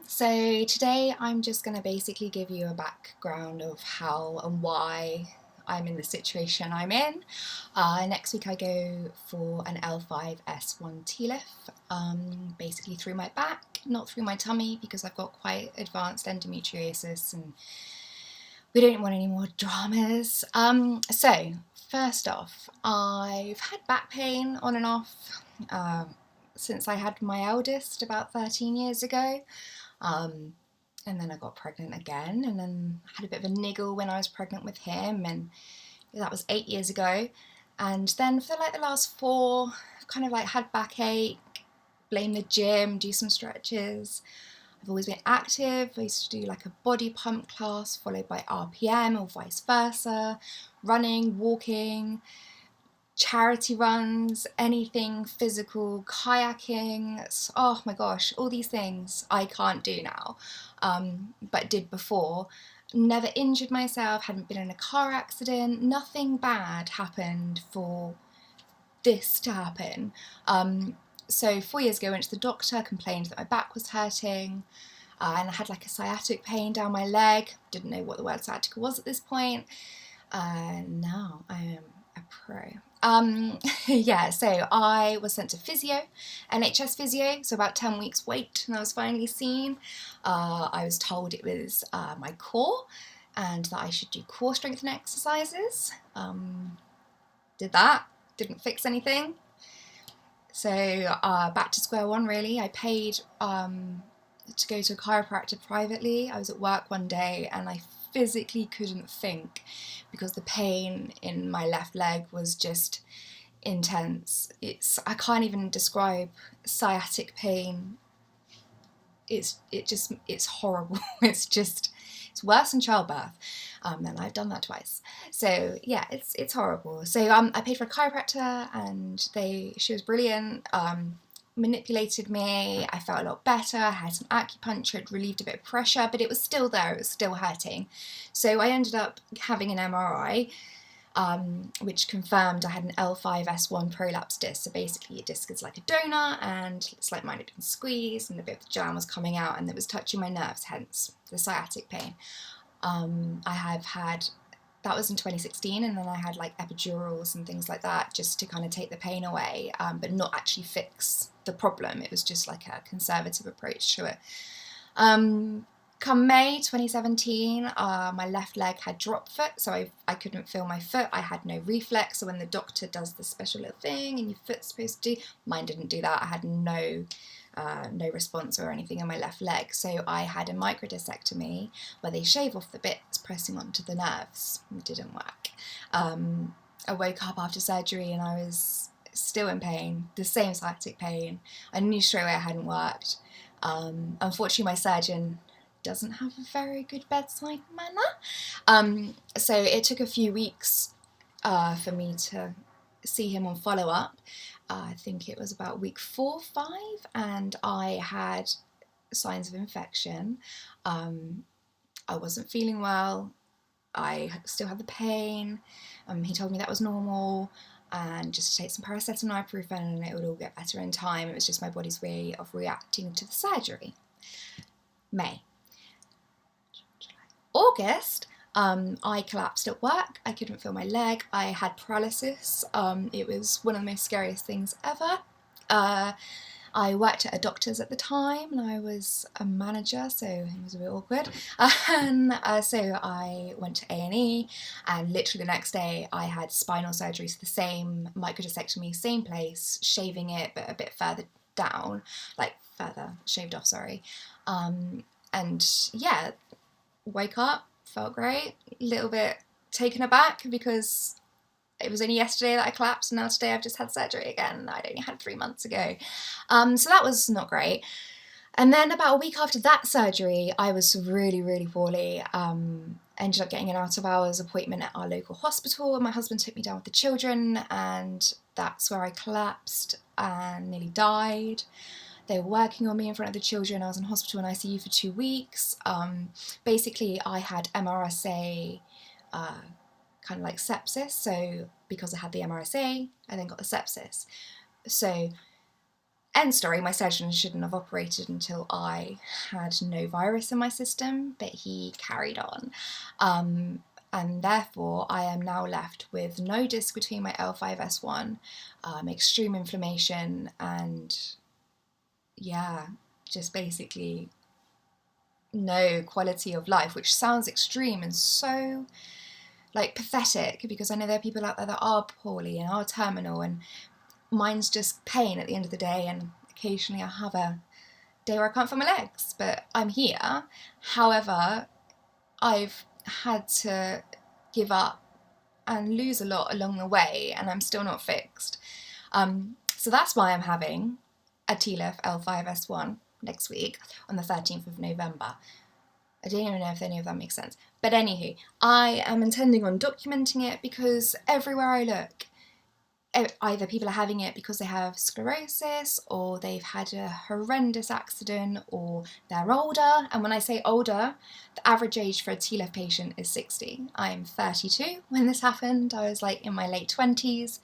So today I'm just going to basically give you a background of how and why I'm in the situation I'm in. Next week I go for an L5S1 TLIF, basically through my back, not through my tummy, because I've got quite advanced endometriosis and we don't want any more dramas. So first off, I've had back pain on and off since I had my eldest about 13 years ago. And then I got pregnant again, and then had a bit of a niggle when I was pregnant with him, and that was 8 years ago. And then for like the last 4, I've kind of like had backache, blame the gym, do some stretches. I've always been active. I used to do like a body pump class followed by RPM or vice versa, running, walking, charity runs, anything physical, kayaking. Oh my gosh, all these things I can't do now, but did before. Never injured myself, hadn't been in a car accident, nothing bad happened for this to happen. So 4 years ago I went to the doctor, complained that my back was hurting, and I had like a sciatic pain down my leg. Didn't know what the word sciatica was at this point. Now I am a pro. Yeah, so I was sent to physio, NHS physio, so about 10 weeks wait, and I was finally seen. I was told it was my core and that I should do core strengthening exercises. Did that, didn't fix anything. So back to square one really. I paid to go to a chiropractor privately. I was at work one day and I physically couldn't think because the pain in my left leg was just intense. I can't even describe sciatic pain. It's horrible. It's worse than childbirth. And I've done that twice. So yeah, it's horrible. So I paid for a chiropractor and she was brilliant. Manipulated me, I felt a lot better, I had some acupuncture, it relieved a bit of pressure, but it was still there, it was still hurting. So I ended up having an MRI, which confirmed I had an L5S1 prolapse disc. So basically your disc is like a donut and it's like mine had been squeezed and a bit of the jam was coming out and it was touching my nerves, hence the sciatic pain. I have had, that was in 2016, and then I had like epidurals and things like that just to kind of take the pain away, but not actually fix the problem. It was just like a conservative approach to it. Come May 2017, my left leg had drop foot, so I couldn't feel my foot. I had no reflex, so when the doctor does the special little thing and your foot's supposed to do, mine didn't do that. I had no response or anything in my left leg. So I had a microdiscectomy where they shave off the bits pressing onto the nerves. It didn't work. I woke up after surgery and I was still in pain, the same sciatic pain. I knew straight away it hadn't worked. Unfortunately, my surgeon doesn't have a very good bedside manner. So it took a few weeks for me to see him on follow-up. I think it was about week 4 or 5, and I had signs of infection. I wasn't feeling well. I still had the pain. He told me that was normal and just to take some paracetamol, ibuprofen, and it would all get better in time. It was just my body's way of reacting to the surgery. May. August, I collapsed at work. I couldn't feel my leg. I had paralysis. It was one of the most scariest things ever. I worked at a doctor's at the time and I was a manager, so it was a bit awkward. So I went to A&E, and literally the next day I had spinal surgery, so the same microdiscectomy, same place, shaving it but a bit further down, like further shaved off, sorry. And yeah, woke up, felt great, a little bit taken aback because it was only yesterday that I collapsed and now today I've just had surgery again. I'd only had 3 months ago. So that was not great. And then about a week after that surgery, I was really, really poorly. Ended up getting an out of hours appointment at our local hospital, and my husband took me down with the children, and that's where I collapsed and nearly died. They were working on me in front of the children. I was in hospital and ICU for 2 weeks. Basically, I had MRSA, kind of like sepsis. So because I had the MRSA, I then got the sepsis. So End story, my surgeon shouldn't have operated until I had no virus in my system, but he carried on. And therefore, I am now left with no disc between my L5-S1, extreme inflammation, and yeah, just basically no quality of life, which sounds extreme and so like pathetic, because I know there are people out there that are poorly and are terminal, and mine's just pain at the end of the day, and occasionally I have a day where I can't feel my legs, but I'm here. However, I've had to give up and lose a lot along the way, and I'm still not fixed. So that's why I'm having a TLIF L5-S1 next week on the 13th of November. I don't even know if any of that makes sense. But anywho, I am intending on documenting it, because everywhere I look, either people are having it because they have sclerosis, or they've had a horrendous accident, or they're older. And when I say older, the average age for a TLIF patient is 60. I'm 32 when this happened. I was like in my late 20s.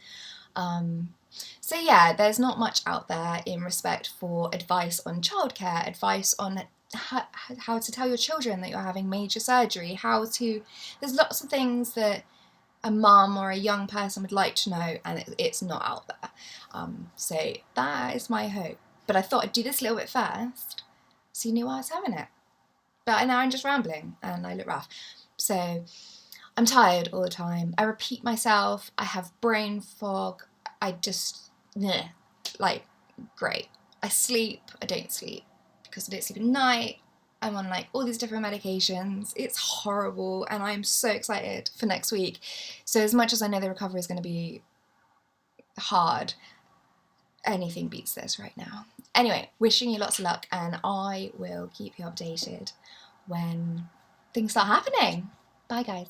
So yeah, there's not much out there in respect for advice on childcare, advice on how to tell your children that you're having major surgery, there's lots of things that a mum or a young person would like to know, and it's not out there. So that is my hope. But I thought I'd do this a little bit first, so you knew why I was having it. But now I'm just rambling, and I look rough. So I'm tired all the time. I repeat myself. I have brain fog. I just, like, great. I sleep. I don't sleep because I don't sleep at night. I'm on like all these different medications. It's horrible, and I'm so excited for next week. So as much as I know the recovery is going to be hard, anything beats this right now. Anyway, wishing you lots of luck, and I will keep you updated when things start happening. Bye guys.